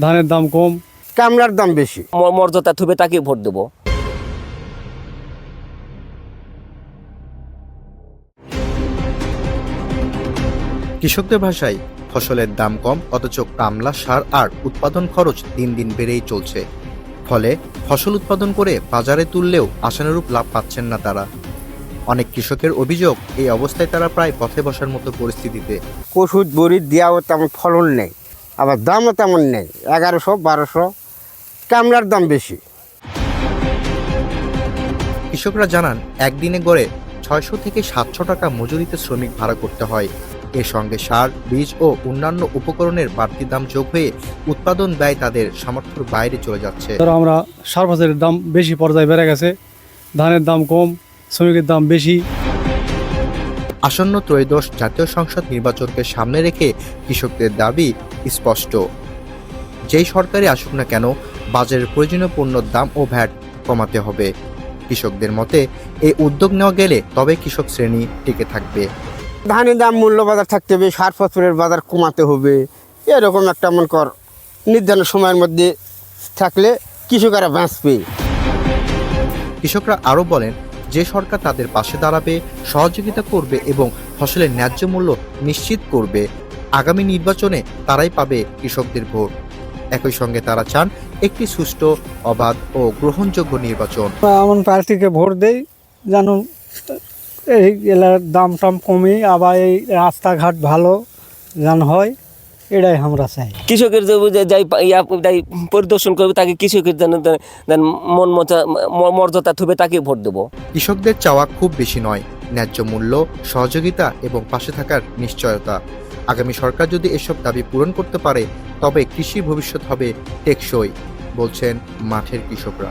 ধানের দাম কম, কামলার দাম বেশি। মর্যাদা থুবে তাকে ভোট দেবো। কৃষকদের ভাষায় ফসলের দাম কম, অথচ কামলা, সার আর উৎপাদন খরচ দিন দিন বেড়েই চলছে। ফলে ফসল উৎপাদন করে বাজারে তুললেও আশানুরূপ লাভ পাচ্ছেন না তারা। অনেক কৃষকের অভিযোগ, এই অবস্থায় তারা প্রায় পথে বসার মতো পরিস্থিতিতে। ওষুধ বড়ি দেওয়াও তেমন ফলন নেই, আবার দামও তেমন নেই, 1100-1200। কামলার দাম বেশি। কৃষকরা জানান, একদিনে গড়ে 600 থেকে 700 টাকা মজুরিতে শ্রমিক ভাড়া করতে হয়। এর সঙ্গে সার, বীজ ও অন্যান্য উপকরণের বাড়তি দাম যোগ হয়ে উৎপাদন ব্যয় তাদের সামর্থ্যের বাইরে চলে যাচ্ছে। ধরো আমরা সার ফসলের দাম বেশি পর্যায়ে বেড়ে গেছে, ধানের দাম কম, শ্রমিকের দাম বেশি। আসন্ন ত্রয়োদশ জাতীয় সংসদ নির্বাচনকে সামনে রেখে কৃষকদের দাবি স্পষ্ট। যেই সরকারই আসুক না কেন, বাজারের প্রয়োজনীয় পণ্যের দাম ও ভ্যাট কমাতে হবে। কৃষকদের মতে এই উদ্যোগ নেওয়া গেলে তবে কৃষক শ্রেণী টিকে থাকবে। ধানের দাম মূল্য বাজার থাকতে হবে, সার ফসলের বাজার কমাতে হবে। এরকম একটা মন কর নির্ধারণ সময়ের মধ্যে থাকলে কৃষকেরা বাঁচবে। কৃষকরা আরও বলেন, যে সরকার তাদের পাশে দাঁড়াবে, সহযোগিতা করবে এবং ফসলের ন্যায্য মূল্য নিশ্চিত করবে, আগামী নির্বাচনে তারাই পাবে কৃষকদের ভোট। একই সঙ্গে তারা চান একটি সুষ্ঠু, অবাধ ও গ্রহণযোগ্য নির্বাচন। এমন প্রার্থীকে ভোট দেই যেন এই এলাকার দাম টাম কমে, আবার এই রাস্তাঘাট ভালো যেন হয়, এটাই আমরা চাই। কৃষকের যে যাই পরিদর্শন করবে তাকে কৃষকের যেন মর্যাদা থুবে তাকে ভোট দেবো। কৃষকদের চাওয়া খুব বেশি নয়, ন্যায্য মূল্য, সহযোগিতা এবং পাশে থাকার নিশ্চয়তা। আগামী সরকার যদি এসব দাবি পূরণ করতে পারে, তবে কৃষি ভবিষ্যৎ হবে টেকসই, বলছেন মাঠের কৃষকরা।